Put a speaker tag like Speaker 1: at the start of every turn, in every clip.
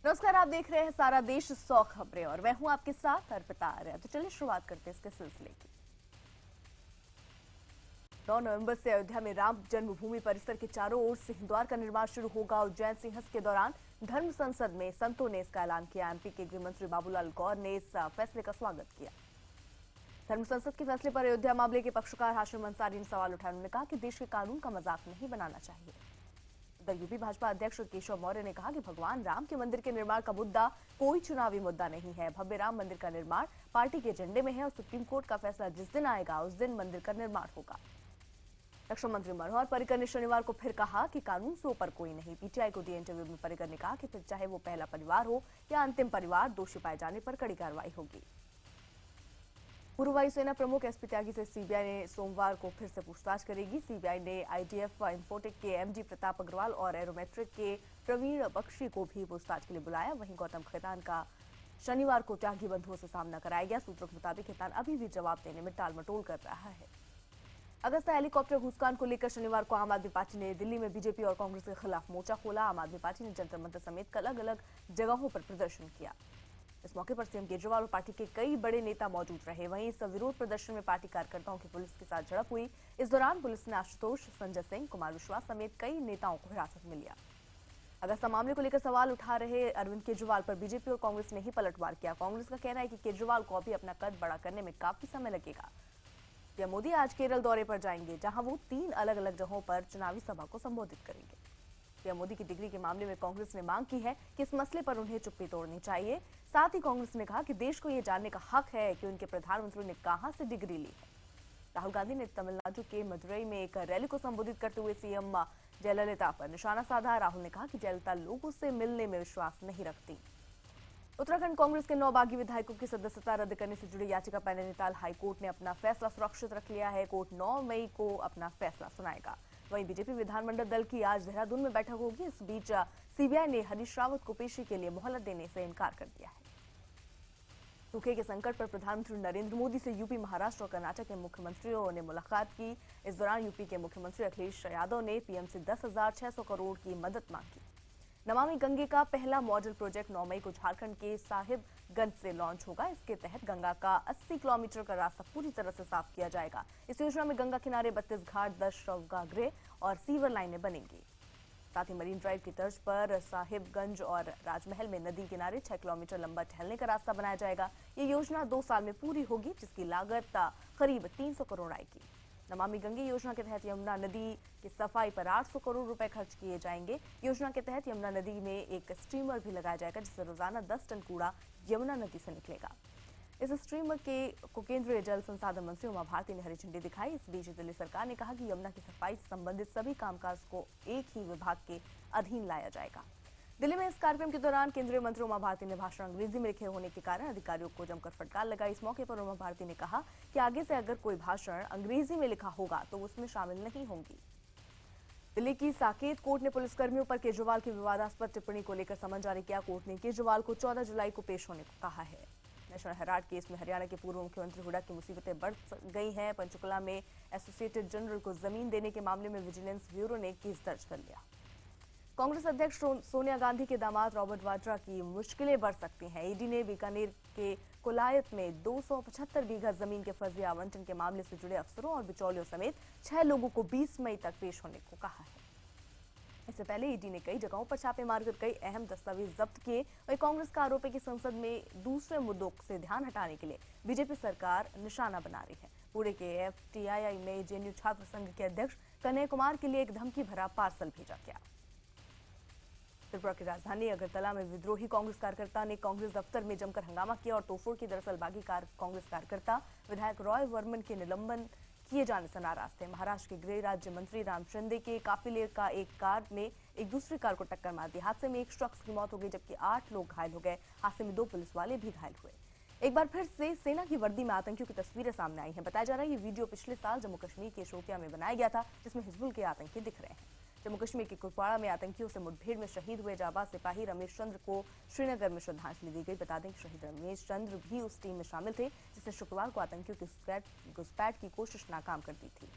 Speaker 1: नमस्कार, आप देख रहे हैं सारा देश 100 खबरें और मैं हूं आपके साथ अर्पिता आर्य। तो चलिए शुरुआत करते हैं इसके सिलसिले की। 9 नवंबर से अयोध्या में राम जन्मभूमि परिसर के चारों ओर सिंहद्वार का निर्माण शुरू होगा। उज्जैन सिंहस्थ के दौरान धर्म संसद में संतों ने इसका ऐलान किया। एमपी के गृह मंत्री बाबूलाल गौर ने इस फैसले का स्वागत किया। धर्म संसद के फैसले पर अयोध्या मामले के पक्षकार हाशिम अंसारी ने सवाल उठाए। उन्होंने कहा कि देश के कानून का मजाक नहीं बनाना चाहिए। यूपी भाजपा अध्यक्ष केशव मौर्य ने कहा कि भगवान राम के मंदिर के निर्माण का मुद्दा कोई चुनावी मुद्दा नहीं है। भव्य राम मंदिर का निर्माण पार्टी के एजेंडे में है और सुप्रीम कोर्ट का फैसला जिस दिन आएगा उस दिन मंदिर का निर्माण होगा। रक्षा मंत्री मनोहर पर्रिकर ने शनिवार को फिर कहा कि कानून से ऊपर कोई नहीं। पीटीआई को दिए इंटरव्यू में पर्रिकर ने कहा कि फिर चाहे वो पहला परिवार हो या अंतिम परिवार, दोषी पाए जाने पर कड़ी कार्रवाई होगी। पूर्व वायुसेना प्रमुख एसपी त्यागी से सीबीआई ने सोमवार को फिर से पूछताछ करेगी। सीबीआई ने आईडीएफ इंफोटेक के एमडी प्रताप अग्रवाल और एरोमेट्रिक के प्रवीण बख्शी को भी पूछताछ के लिए बुलाया। वहीं गौतम खेतान का शनिवार को त्यागी बंधुओं से सामना कराया गया। सूत्रों के मुताबिक खेतान अभी भी जवाब देने में टाल मटोल कर रहा है। अगस्ता हेलीकॉप्टर घुसकांड को लेकर शनिवार को आम आदमी पार्टी ने दिल्ली में बीजेपी और कांग्रेस के खिलाफ मोर्चा खोला। आम आदमी पार्टी ने जंतर मंतर समेत अलग अलग जगहों पर प्रदर्शन किया। इस मौके पर सीएम केजरीवाल और पार्टी के कई बड़े नेता मौजूद रहे। वहीं इस विरोध प्रदर्शन में पार्टी कार्यकर्ताओं की पुलिस के साथ झड़प हुई। इस दौरान पुलिस ने आशुतोष, संजय सिंह, कुमार विश्वास समेत कई नेताओं को हिरासत में लिया। अगस्ता मामले को लेकर सवाल उठा रहे अरविंद केजरीवाल पर बीजेपी और कांग्रेस ने ही पलटवार किया। कांग्रेस का कहना है कि केजरीवाल को अभी अपना कद बड़ा करने में काफी समय लगेगा। पीएम मोदी आज केरल दौरे पर जाएंगे, जहां वो 3 अलग अलग जगहों पर चुनावी सभा को संबोधित करेंगे। पीएम मोदी की डिग्री के मामले में कांग्रेस ने मांग की है कि इस मसले पर उन्हें चुप्पी तोड़नी चाहिए। साथ ही कांग्रेस ने कहा कि देश को यह जानने का हक है कि उनके प्रधानमंत्री ने कहां से डिग्री ली है। राहुल गांधी ने तमिलनाडु के मदुरई में एक रैली को संबोधित करते हुए सीएम जयललिता पर निशाना साधा। राहुल ने कहा कि जयललिता लोगों से मिलने में विश्वास नहीं रखती। उत्तराखंड कांग्रेस के 9 बागी विधायकों की सदस्यता रद्द करने से जुड़ी याचिका पर नैनीताल हाईकोर्ट ने अपना फैसला सुरक्षित रख लिया है। कोर्ट 9 मई को अपना फैसला सुनाएगा। वहीं बीजेपी विधानमंडल दल की आज देहरादून में बैठक होगी। इस बीच सीबीआई ने हरीश रावत को पेशी के लिए मोहलत देने से इनकार कर दिया है। सूखे के संकट पर प्रधानमंत्री नरेंद्र मोदी से यूपी, महाराष्ट्र और कर्नाटक के मुख्यमंत्रियों ने मुलाकात की। इस दौरान यूपी के मुख्यमंत्री अखिलेश यादव ने पीएम से 10,600 करोड़ की मदद मांगी। नमामि गंगे का पहला मॉडल प्रोजेक्ट 9 मई को झारखंड के साहिबगंज से लॉन्च होगा। इसके तहत गंगा का 80 किलोमीटर का रास्ता पूरी तरह से साफ किया जाएगा। इस योजना में गंगा किनारे 32 घाट, 10 शवगागृह और सीवर लाइनें बनेंगी। साथ ही मरीन ड्राइव की तर्ज पर साहिबगंज और राजमहल में नदी किनारे 6 किलोमीटर लंबा टहलने का रास्ता बनाया जाएगा। ये योजना 2 साल में पूरी होगी, जिसकी लागत करीब 300 करोड़ आएगी। नमामि गंगे योजना के तहत यमुना नदी की सफाई पर 800 करोड़ रुपए खर्च किए जाएंगे। योजना के तहत यमुना नदी में एक स्ट्रीमर भी लगाया जाएगा, जिससे रोजाना 10 टन कूड़ा यमुना नदी से निकलेगा। इस स्ट्रीमर को केंद्रीय जल संसाधन मंत्री उमा भारती ने हरी झंडी दिखाई। इस बीच दिल्ली सरकार ने कहा कि यमुना की सफाई से संबंधित सभी कामकाज को एक ही विभाग के अधीन लाया जाएगा। दिल्ली में इस कार्यक्रम के दौरान केंद्रीय मंत्री उमा भारती ने भाषण अंग्रेजी में लिखे होने के कारण अधिकारियों को जमकर फटकार लगाई। इस मौके पर उमा भारती ने कहा कि आगे से अगर कोई भाषण अंग्रेजी में लिखा होगा तो उसमें शामिल नहीं होंगी। दिल्ली की साकेत कोर्ट ने पुलिसकर्मियों पर केजरीवाल की विवादास्पद टिप्पणी को लेकर समन जारी किया। कोर्ट ने केजरीवाल को 14 जुलाई को पेश होने को कहा है। नेशनल हेराल्ड केस में हरियाणा के पूर्व मुख्यमंत्री हुड्डा की मुसीबतें बढ़ गई हैं। पंचकुला में एसोसिएटेड जनरल को जमीन देने के मामले में विजिलेंस ब्यूरो ने केस दर्ज कर लिया। कांग्रेस अध्यक्ष सोनिया गांधी के दामाद रॉबर्ट वाड्रा की मुश्किलें बढ़ सकती हैं। ईडी ने बीकानेर के कोलायत में 275 बीघा जमीन के फर्जी आवंटन के मामले से जुड़े अफसरों और बिचौलियों समेत 6 लोगों को 20 मई तक पेश होने को कहा है। इससे पहले ईडी ने कई जगहों पर छापे मारकर कई अहम दस्तावेज जब्त किए। वहीं कांग्रेस का आरोप है कि संसद में दूसरे मुद्दों से ध्यान हटाने के लिए बीजेपी सरकार निशाना बना रही है। पुणे के एफटीआई में जेएनयू छात्र संघ के अध्यक्ष कन्हैया कुमार के लिए एक धमकी भरा पार्सल भेजा गया। त्रिपुरा की राजधानी अगरतला में विद्रोही कांग्रेस कार्यकर्ता ने कांग्रेस दफ्तर में जमकर हंगामा किया और तोड़फोड़ की। दरअसल बागी कांग्रेस कार्यकर्ता विधायक रॉय वर्मन के निलंबन किए जाने से नाराज थे। महाराष्ट्र के गृह राज्य मंत्री रामचंदे के काफिले का एक कार ने एक दूसरी कार को टक्कर मार दी। हादसे में एक शख्स की मौत हो गई, जबकि 8 लोग घायल हो गए। हादसे में 2 पुलिस वाले भी घायल हुए। एक बार फिर से सेना की वर्दी में आतंकियों की तस्वीरें सामने आई हैं। बताया जा रहा है ये वीडियो पिछले साल जम्मू कश्मीर के शोपियां में बनाया गया था, जिसमें हिजबुल के आतंकी दिख रहे हैं। जम्मू कश्मीर के कुपवाड़ा में आतंकियों से मुठभेड़ में शहीद हुए जाबाज सिपाही रमेश चंद्र को श्रीनगर में श्रद्धांजलि दी गई। बता दें कि शहीद रमेश चंद्र भी उस टीम में शामिल थे जिसने शुक्रवार को आतंकियों की घुसपैठ की कोशिश नाकाम कर दी थी।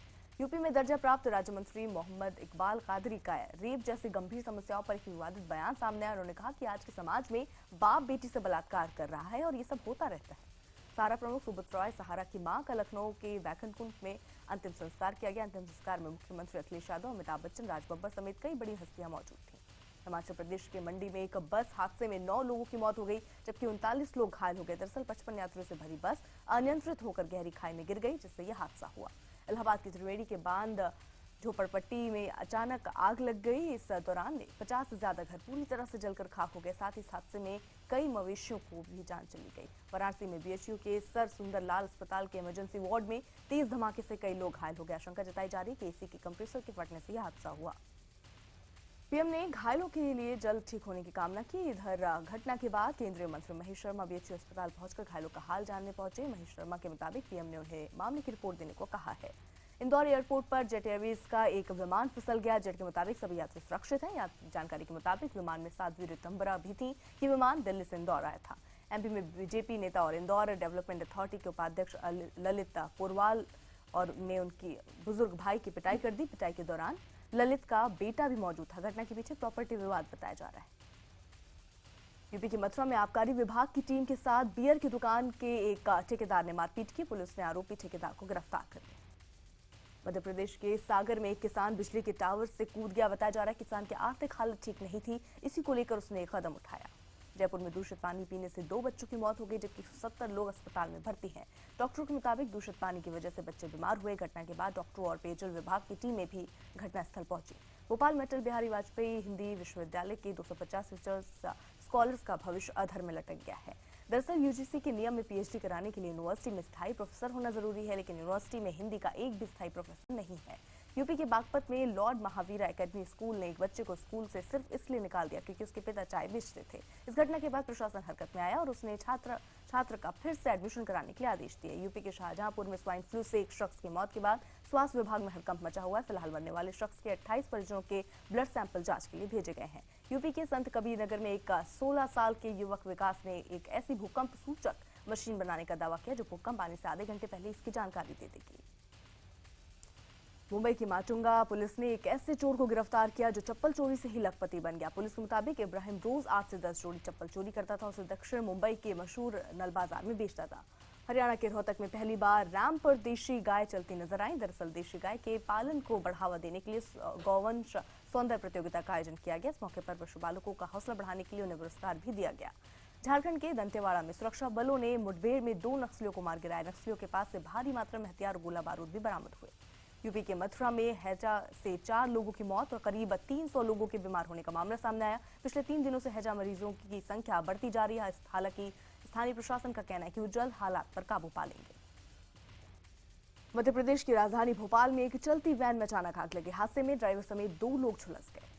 Speaker 1: यूपी में दर्जा प्राप्त राज्य मंत्री मोहम्मद इकबाल कादरी का रेप जैसी गंभीर समस्याओं पर एक विवादित बयान सामने आया। उन्होंने कहा कि आज के समाज में बाप बेटी से बलात्कार कर रहा है और ये सब होता रहता है। सारा प्रमुख सुब्रत रॉय सहारा की मां का लखनऊ के बैकुंठ में अंतिम संस्कार किया गया। अंतिम संस्कार में मुख्यमंत्री अखिलेश यादव, अमिताभ बच्चन, राज बब्बर समेत कई बड़ी हस्तियां मौजूद थी। हिमाचल प्रदेश के मंडी में एक बस हादसे में 9 लोगों की मौत हो गई, जबकि 39 लोग घायल हो गए। दरअसल 55 यात्रियों से भरी बस अनियंत्रित होकर गहरी खाई में गिर गई, जिससे यह हादसा हुआ। इलाहाबाद की त्रिवेणी के बांध झोपड़पट्टी में अचानक आग लग गई। इस दौरान 50 से ज्यादा घर पूरी तरह से जलकर खाक हो गए। साथ ही इस हादसे में कई मवेशियों को भी जान चली गई। वाराणसी में बीएचयू के सर सुंदर लाल अस्पताल के इमरजेंसी वार्ड में तेज धमाके से कई लोग घायल हो गए। आशंका जताई जा रही है कि एसी के कंप्रेसर के फटने से यह हादसा हुआ। पीएम ने घायलों के लिए जल्द ठीक होने की कामना की। इधर घटना के बाद केंद्रीय मंत्री महेश शर्मा बीएचयू अस्पताल पहुंचकर घायलों का हाल जानने पहुंचे। महेश शर्मा के मुताबिक पीएम ने उन्हें मामले की रिपोर्ट देने को कहा है। इंदौर एयरपोर्ट पर जेट एयरवेज का एक विमान फिसल गया। जेट के मुताबिक सभी यात्री सुरक्षित हैं। जानकारी के मुताबिक विमान में साध्वी ऋतंबरा भी थी। ये विमान दिल्ली से इंदौर आया था। एमपी में बीजेपी नेता और इंदौर डेवलपमेंट अथॉरिटी के उपाध्यक्ष ललित पोरवाल और ने उनकी बुजुर्ग भाई की पिटाई कर दी। पिटाई के दौरान ललित का बेटा भी मौजूद था। घटना के पीछे प्रॉपर्टी विवाद बताया जा रहा है। यूपी के मथुरा में आबकारी विभाग की टीम के साथ बियर की दुकान के एक ठेकेदार ने मारपीट की। पुलिस ने आरोपी ठेकेदार को गिरफ्तार कर लिया। मध्य प्रदेश के सागर में एक किसान बिजली के टावर से कूद गया। बताया जा रहा है किसान की आर्थिक हालत ठीक नहीं थी, इसी को लेकर उसने एक कदम उठाया। जयपुर में दूषित पानी पीने से 2 बच्चों की मौत हो गई, जबकि 70 लोग अस्पताल में भर्ती हैं। डॉक्टरों के मुताबिक दूषित पानी की वजह से बच्चे बीमार हुए। घटना के बाद डॉक्टरों और पेयजल विभाग की टीमें भी घटनास्थल पहुंची। भोपाल में अटल बिहारी वाजपेयी हिंदी विश्वविद्यालय के 250 टीचर्स स्कॉलर्स का भविष्य अधर में लटक गया है। दरअसल यूजीसी के नियम में पीएचडी कराने के लिए यूनिवर्सिटी में स्थायी प्रोफेसर होना जरूरी है, लेकिन यूनिवर्सिटी में हिंदी का एक भी स्थायी प्रोफेसर नहीं है। यूपी के बागपत में लॉर्ड महावीरा एकेडमी स्कूल ने एक बच्चे को स्कूल से सिर्फ इसलिए निकाल दिया क्योंकि उसके पिता चाय बेचते थे। इस घटना के बाद प्रशासन हरकत में आया और उसने छात्र का फिर से एडमिशन कराने के लिए आदेश दिए। यूपी के शाहजहांपुर में स्वाइन फ्लू से एक शख्स की मौत के बाद स्वास्थ्य विभाग में हड़कंप मचा हुआ है। फिलहाल मरने वाले शख्स के 28 परिजनों के ब्लड सैंपल जांच के लिए भेजे गए हैं। यूपी के संत कबीर नगर में एक 16 साल के युवक विकास ने एक ऐसी भूकंप सूचक मशीन बनाने का दावा किया जो भूकंप आने से आधे घंटे पहले इसकी जानकारी दे देगी। मुंबई की माटुंगा पुलिस ने एक ऐसे चोर को गिरफ्तार किया जो चप्पल चोरी से ही लखपति बन गया। पुलिस के मुताबिक इब्राहिम रोज 8 से 10 जोड़ी चप्पल चोरी करता था। उसे दक्षिण मुंबई के मशहूर नल बाजार में बेचता था। हरियाणा के रोहतक में पहली बार रैंप पर देशी गाय चलती नजर आई। दरअसल देशी गाय के पालन को बढ़ावा देने के लिए गौवंश सौंदर्य प्रतियोगिता का आयोजन किया गया। इस मौके पर पशुपालकों का हौसला बढ़ाने के लिए उन्हें पुरस्कार भी दिया गया। झारखंड के दंतेवाड़ा में सुरक्षा बलों ने मुठभेड़ में 2 नक्सलियों को मार गिराया। नक्सलियों के पास से भारी मात्रा में हथियार और गोला बारूद भी बरामद हुए। यूपी के मथुरा में हैजा से 4 लोगों की मौत और करीब 300 लोगों के बीमार होने का मामला सामने आया। पिछले 3 दिनों से हैजा मरीजों की संख्या बढ़ती जा रही है। हालांकि स्थानीय प्रशासन का कहना है कि वो जल्द हालात पर काबू पा लेंगे। मध्य प्रदेश की राजधानी भोपाल में एक चलती वैन में अचानक आग लगी। हादसे में ड्राइवर समेत 2 लोग झुलस गए।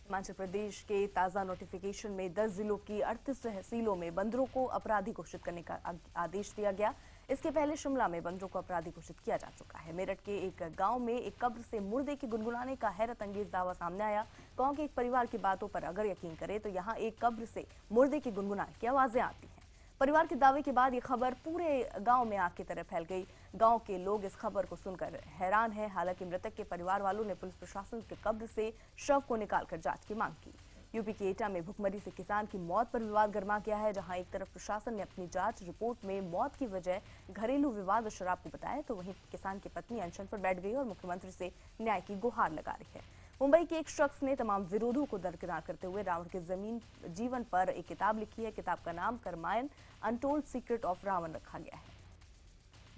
Speaker 1: हिमाचल प्रदेश के ताजा नोटिफिकेशन में 10 जिलों की 38 तहसीलों में बंदरों को अपराधी घोषित करने का आदेश दिया गया। इसके पहले शिमला में बंदरों को अपराधी घोषित किया जा चुका है। मेरठ के एक गांव में एक कब्र से मुर्दे के गुनगुनाने का हैरत अंगेज दावा सामने आया। गांव के एक परिवार की बातों पर अगर यकीन करें तो यहाँ एक कब्र से मुर्दे के गुनगुनाने की आवाजें आती हैं। परिवार के दावे के बाद ये खबर पूरे गांव में आग की तरह फैल गई। गांव के लोग इस खबर को सुनकर हैरान हैं। हालांकि मृतक के परिवार वालों ने पुलिस प्रशासन के कब्र से शव को निकालकर जांच की मांग की। यूपी के एटा में भुखमरी से किसान की मौत पर विवाद गर्मा गया है। जहां एक तरफ प्रशासन ने अपनी जांच रिपोर्ट में मौत की वजह घरेलू विवाद और शराब को बताया, तो वहीं किसान की पत्नी अनशन पर बैठ गई और मुख्यमंत्री से न्याय की गुहार लगा रही है। मुंबई के एक शख्स ने तमाम विरोधों को दरकिनार करते हुए रावण के जीवन पर एक किताब लिखी है। किताब का नाम करमायन अनटोल्ड सीक्रेट ऑफ रावण रखा गया है।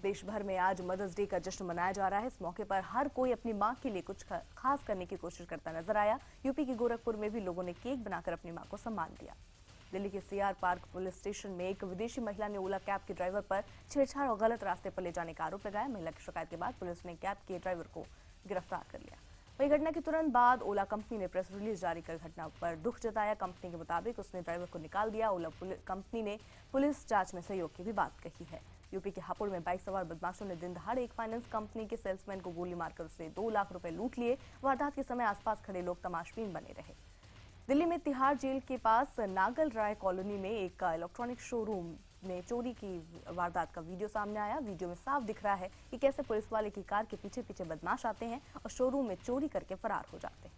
Speaker 1: देश भर में आज मदर्स डे का जश्न मनाया जा रहा है। इस मौके पर हर कोई अपनी मां के लिए कुछ खास करने की कोशिश करता नजर आया। यूपी के गोरखपुर में भी लोगों ने केक बनाकर अपनी मां को सम्मान दिया। दिल्ली के सीआर पार्क पुलिस स्टेशन में एक विदेशी महिला ने ओला कैब के ड्राइवर पर छेड़छाड़ और गलत रास्ते पर ले जाने का आरोप लगाया। महिला की शिकायत के बाद पुलिस ने कैब के ड्राइवर को गिरफ्तार कर लिया। वही घटना के तुरंत बाद ओला कंपनी ने प्रेस रिलीज जारी कर घटना पर दुख जताया। कंपनी के मुताबिक उसने ड्राइवर को निकाल दिया। ओला कंपनी ने पुलिस जांच में सहयोग की भी बात कही है। यूपी के हापुड़ में बाइक सवार बदमाशों ने दिन दहाड़े एक फाइनेंस कंपनी के सेल्समैन को गोली मारकर उससे 2 लाख रुपए लूट लिए। वारदात के समय आसपास खड़े लोग तमाशबीन बने रहे। दिल्ली में तिहाड़ जेल के पास नागल राय कॉलोनी में एक इलेक्ट्रॉनिक शोरूम में चोरी की वारदात का वीडियो सामने आया। वीडियो में साफ दिख रहा है कि कैसे पुलिस वाले की कार के पीछे पीछे बदमाश आते हैं और शोरूम में चोरी करके फरार हो जाते हैं।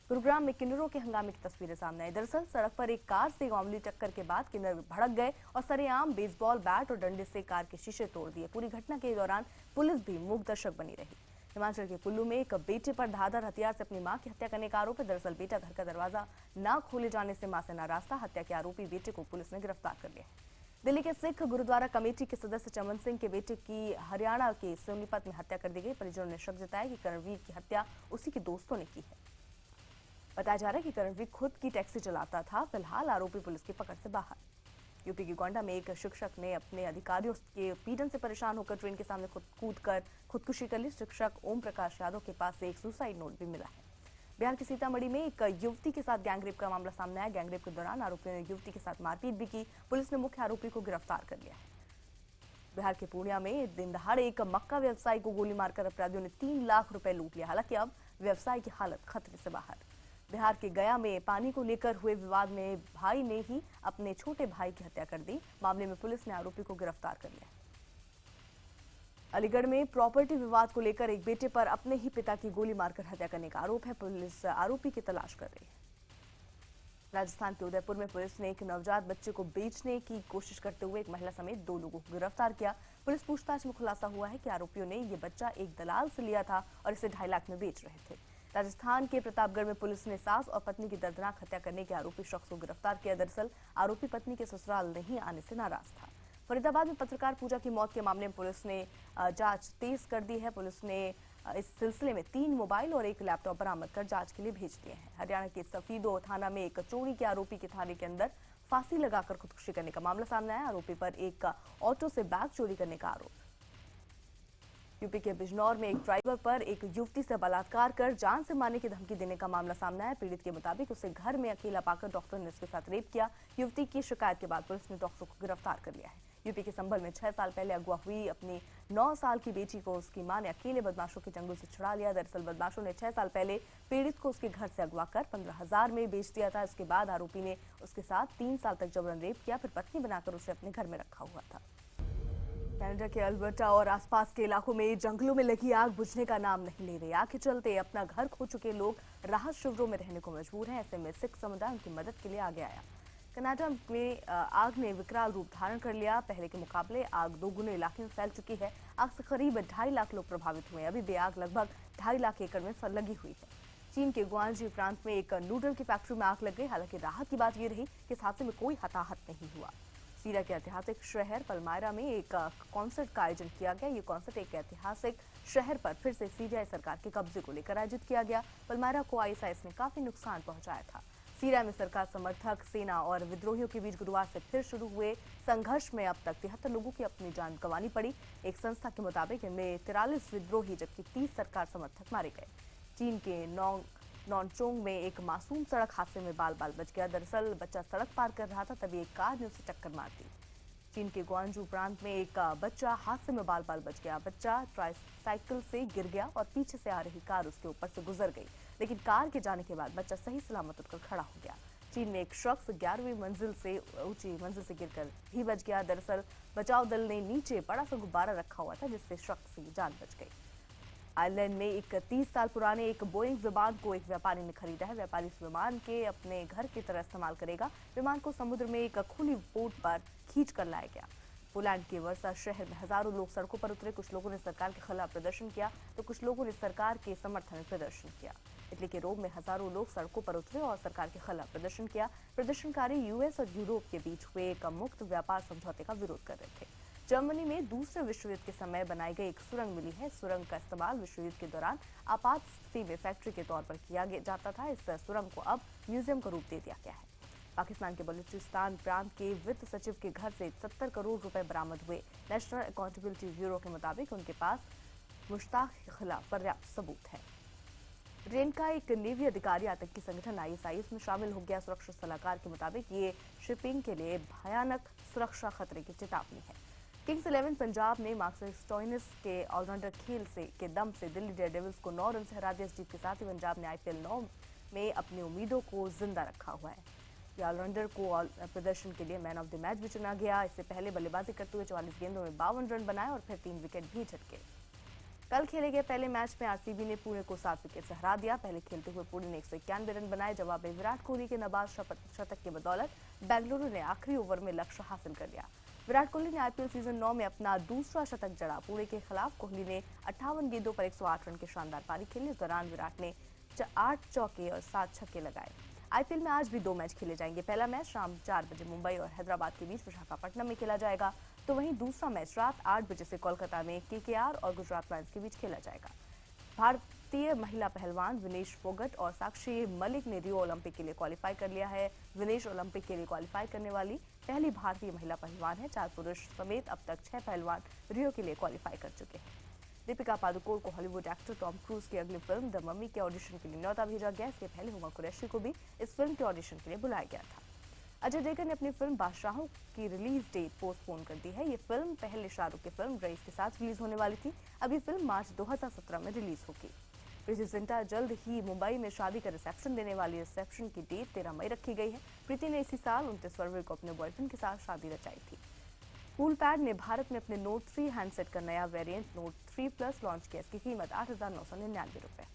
Speaker 1: गुरुग्राम में किन्नरों के हंगामे की तस्वीरें सामने आई। दरअसल सड़क पर एक कार से मामूली टक्कर के बाद किन्नर भड़क गए और सरेआम बेसबॉल बैट और डंडे से कार के शीशे तोड़ दिए। पूरी घटना के दौरान पुलिस भी मूक दर्शक बनी रही। हिमाचल के कुल्लू में एक बेटे पर धारदार हथियार से अपनी मां की हत्या करने का आरोप है। दरअसल बेटा घर का दरवाजा न खोले जाने से मां से नाराज था। हत्या के आरोपी बेटे को पुलिस ने गिरफ्तार कर लिया है। दिल्ली के सिख गुरुद्वारा कमेटी के सदस्य चमन सिंह के बेटे की हरियाणा के सोनीपत में हत्या कर दी गई। परिजनों ने शक जताया कि करणवीर की हत्या उसी के दोस्तों ने की है। बताया जा रहा है कि करणवीर खुद की टैक्सी चलाता था। फिलहाल आरोपी पुलिस की पकड़ से बाहर। यूपी के गोंडा में एक शिक्षक ने अपने अधिकारियों के पीड़न से परेशान होकर ट्रेन के सामने कूदकर खुदकुशी कर ली। शिक्षक ओम प्रकाश यादव के पास से एक सुसाइड नोट भी मिला है। बिहार के सीतामढ़ी में एक युवती के साथ गैंगरेप का मामला सामने आया। गैंगरेप के दौरान आरोपियों ने युवती के साथ मारपीट भी की। पुलिस ने मुख्य आरोपी को गिरफ्तार कर लिया है। बिहार के पूर्णिया में दिन दहाड़े एक मक्का व्यवसायी को गोली मारकर अपराधियों ने 3 लाख रुपए लूट लिया। हालांकि अब व्यवसायी की हालत खतरे से बाहर। बिहार के गया में पानी को लेकर हुए विवाद में भाई ने ही अपने छोटे भाई की हत्या कर दी। मामले में पुलिस ने आरोपी को गिरफ्तार कर लिया। अलीगढ़ में प्रॉपर्टी विवाद को लेकर एक बेटे पर अपने ही पिता की गोली मारकर हत्या करने का आरोप है। पुलिस आरोपी की तलाश कर रही है। राजस्थान के उदयपुर में पुलिस ने एक नवजात बच्चे को बेचने की कोशिश करते हुए एक महिला समेत 2 लोगों को गिरफ्तार किया। पुलिस पूछताछ में खुलासा हुआ है कि आरोपियों ने ये बच्चा एक दलाल से लिया था और इसे 2.5 लाख में बेच रहे थे। राजस्थान के प्रतापगढ़ में पुलिस ने सास और पत्नी की दर्दनाक हत्या करने के आरोपी शख्स को गिरफ्तार किया। दरअसल आरोपी पत्नी के ससुराल नहीं आने से नाराज था। फरीदाबाद में पत्रकार पूजा की मौत के मामले में पुलिस ने जांच तेज कर दी है। पुलिस ने इस सिलसिले में 3 मोबाइल और 1 लैपटॉप बरामद कर जांच के लिए भेज दिए हैं। हरियाणा के सफीदो थाना में एक चोरी के आरोपी के थाने के अंदर फांसी लगाकर खुदकुशी करने का मामला सामने आया। आरोपी पर एक ऑटो से बैग चोरी करने का आरोप। यूपी के बिजनौर में एक ड्राइवर पर एक युवती से बलात्कार कर जान से मारने की धमकी देने का मामला सामने आया। पीड़ित के मुताबिक उसे घर में अकेला पाकर डॉक्टर ने उसके साथ रेप किया। युवती की शिकायत के बाद पुलिस ने डॉक्टर को गिरफ्तार कर लिया है। यूपी के संभल में 6 साल पहले अगवा हुई अपनी 9 साल की बेटी को उसकी मां ने अकेले बदमाशों के चंगुल से छुड़ा लिया। दरअसल बदमाशों ने 6 साल पहले पीड़ित को उसके घर से अगवा कर 15,000 में बेच दिया था। इसके बाद आरोपी ने उसके साथ 3 साल तक जबरन रेप किया, फिर पत्नी बनाकर उसे अपने घर में रखा हुआ था। कनाडा के अल्बर्टा और आसपास के इलाकों में जंगलों में लगी आग बुझने का नाम नहीं ले रही। आग के चलते अपना घर खो चुके लोग राहत शिविरों में रहने को मजबूर हैं। ऐसे में सिख समुदाय उनकी मदद के लिए आगे आया। कनाडा में आग ने विकराल रूप धारण कर लिया। पहले के मुकाबले आग 2 गुने इलाके में फैल चुकी है। आग से करीब 2.5 लाख लोग प्रभावित हुए। अभी भी आग लगभग 2.5 लाख एकड़ में लगी हुई है। चीन के ग्वांजी प्रांत में एक नूडल की फैक्ट्री में आग लग गई। हालांकि राहत की बात यह रही कि इस हादसे में कोई हताहत नहीं हुआ। सीरिया के ऐतिहासिक शहर पलमायरा में एक कॉन्सर्ट का आयोजन किया गया। ये कॉन्सर्ट एक ऐतिहासिक शहर पर फिर से सीरियाई सरकार के कब्जे को लेकर आयोजित किया गया। पलमायरा को आईएसआईएस ने काफी नुकसान पहुंचाया था। सीरिया में सरकार समर्थक सेना और विद्रोहियों के बीच गुरुवार से फिर शुरू हुए संघर्ष में अब तक 73 लोगों की अपनी जान गंवानी पड़ी। एक संस्था के मुताबिक इनमें 43 विद्रोही जबकि 30 सरकार समर्थक मारे गए। चीन के नॉनचोंग में एक मासूम सड़क हादसे में बाल बच गया। दरअसल बच्चा सड़क पार कर रहा था, तभी एक कार ने उसे टक्कर मार दी। चीन के ग्वांजू प्रांत में एक बच्चा हादसे में बाल बच गया। बच्चा ट्राइसाइकिल से गिर गया और पीछे से आ रही कार उसके ऊपर से गुजर गई, लेकिन कार के जाने के बाद बच्चा सही सलामत उठकर खड़ा हो गया। चीन में एक शख्स 11वीं मंजिल से ऊंची मंजिल से गिरकर भी बच गया। दरअसल बचाव दल ने नीचे बड़ा सा गुब्बारा रखा हुआ था, जिससे शख्स की जान बच गई। आयरलैंड में एक 30 साल पुराने एक बोइंग विमान को एक व्यापारी ने खरीदा है। व्यापारी इस विमान के अपने घर की तरह इस्तेमाल करेगा। विमान को समुद्र में एक खुली बोट पर खींच कर लाया गया। पोलैंड के वर्सा शहर में हजारों लोग सड़कों पर उतरे। कुछ लोगों ने सरकार के खिलाफ प्रदर्शन किया तो कुछ लोगों ने सरकार के समर्थन में प्रदर्शन किया। इटली के रोम में हजारों लोग सड़कों पर उतरे और सरकार के खिलाफ प्रदर्शन किया। प्रदर्शनकारी यूएस और यूरोप के बीच हुए एक मुक्त व्यापार समझौते का विरोध कर रहे थे। जर्मनी में दूसरे विश्व युद्ध के समय बनाई गई एक सुरंग मिली है। सुरंग का इस्तेमाल विश्व युद्ध के दौरान आपात स्थिति में फैक्ट्री के तौर पर किया जाता था। इस सुरंग को अब म्यूजियम का रूप दे दिया गया है। पाकिस्तान के बलूचिस्तान प्रांत के वित्त सचिव के घर से 70 करोड़ रुपए बरामद हुए। नेशनल अकाउंटेबिलिटी ब्यूरो के मुताबिक उनके पास मुश्ताक के खिलाफ पर्याप्त सबूत है। रेन का एक नेवी अधिकारी आतंकी संगठन आईएसआईएस में शामिल हो गया। सुरक्षा सलाहकार के मुताबिक ये शिपिंग के लिए भयानक सुरक्षा खतरे की चेतावनी है। किंग्स 11 पंजाब ने मार्कस स्टोइनिस के ऑलराउंडर खेल के दम से दिल्ली डेयरडेविल्स को 9 रन से हरा दिया। इस जीत के साथ ही पंजाब ने आईपीएल 9 में अपनी उम्मीदों को जिंदा रखा हुआ है। ऑलराउंडर को प्रदर्शन के लिए मैन ऑफ द मैच भी चुना गया। इससे पहले बल्लेबाजी करते हुए 44 गेंदों में 52 रन बनाए और फिर 3 विकेट भी झटके। कल खेले गए पहले मैच में आरसीबी ने पुणे को 7 विकेट से हरा दिया। पहले खेलते हुए पुणे ने 191 रन बनाए। जवाब में विराट कोहली के नाबाद शतक के बदौलत बेंगलुरु ने आखिरी ओवर में लक्ष्य हासिल कर लिया। विराट कोहली ने आईपीएल सीजन 9 में अपना दूसरा शतक जड़ा। पुणे के खिलाफ कोहली ने 58 गेंदों पर 108 रन की शानदार पारी खेली। इस दौरान विराट ने 8 चौके और 7 छक्के लगाए। आईपीएल में आज भी 2 मैच खेले जाएंगे। पहला मैच शाम 4 बजे मुंबई और हैदराबाद के बीच विशाखापट्टनम में खेला जाएगा, तो वहीं दूसरा मैच रात 8 बजे से कोलकाता में केकेआर और गुजरात लायंस के बीच खेला जाएगा। भारतीय महिला पहलवान विनेश फोगट और साक्षी मलिक ने रियो ओलंपिक के लिए क्वालिफाई कर लिया है। विनेश ओलंपिक के लिए क्वालिफाई करने वाली पहली भारतीय महिला पहलवान है। 4 पुरुष समेत अब तक 6 पहलवान रियो के लिए क्वालिफाई कर चुके हैं। दीपिका पादुकोण को हॉलीवुड एक्टर टॉम क्रूज की अगली फिल्म द मम्मी के ऑडिशन के लिए न्योता भेजा गया। इसके पहले हुमा कुरैशी को भी इस फिल्म के ऑडिशन के लिए बुलाया गया था। अजय देवगन ने अपनी फिल्म बादशाहों की रिलीज डेट पोस्टपोन कर दी है। ये फिल्म पहले शाहरुख की फिल्म रईस के साथ रिलीज होने वाली थी। अभी फिल्म मार्च 2017 में रिलीज होगी। प्रीति जिंटा जल्द ही मुंबई में शादी का रिसेप्शन देने वाली। रिसेप्शन की डेट 13 मई रखी गई है। प्रीति ने इसी साल 29 फरवरी को अपने बॉयफ्रेंड के साथ शादी रचाई थी। कूल पैड ने भारत में अपने नोट 3 हैंडसेट का नया वेरिएंट नोट 3 प्लस लॉन्च किया। इसकी कीमत 8,999 रुपए।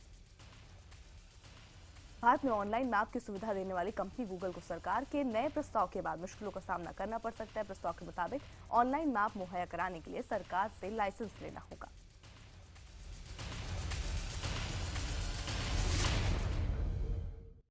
Speaker 1: भारत में ऑनलाइन मैप की सुविधा देने वाली कंपनी गूगल को सरकार के नए प्रस्ताव के बाद मुश्किलों का सामना करना पड़ सकता है। प्रस्ताव के मुताबिक ऑनलाइन मैप मुहैया कराने के लिए सरकार से लाइसेंस लेना होगा।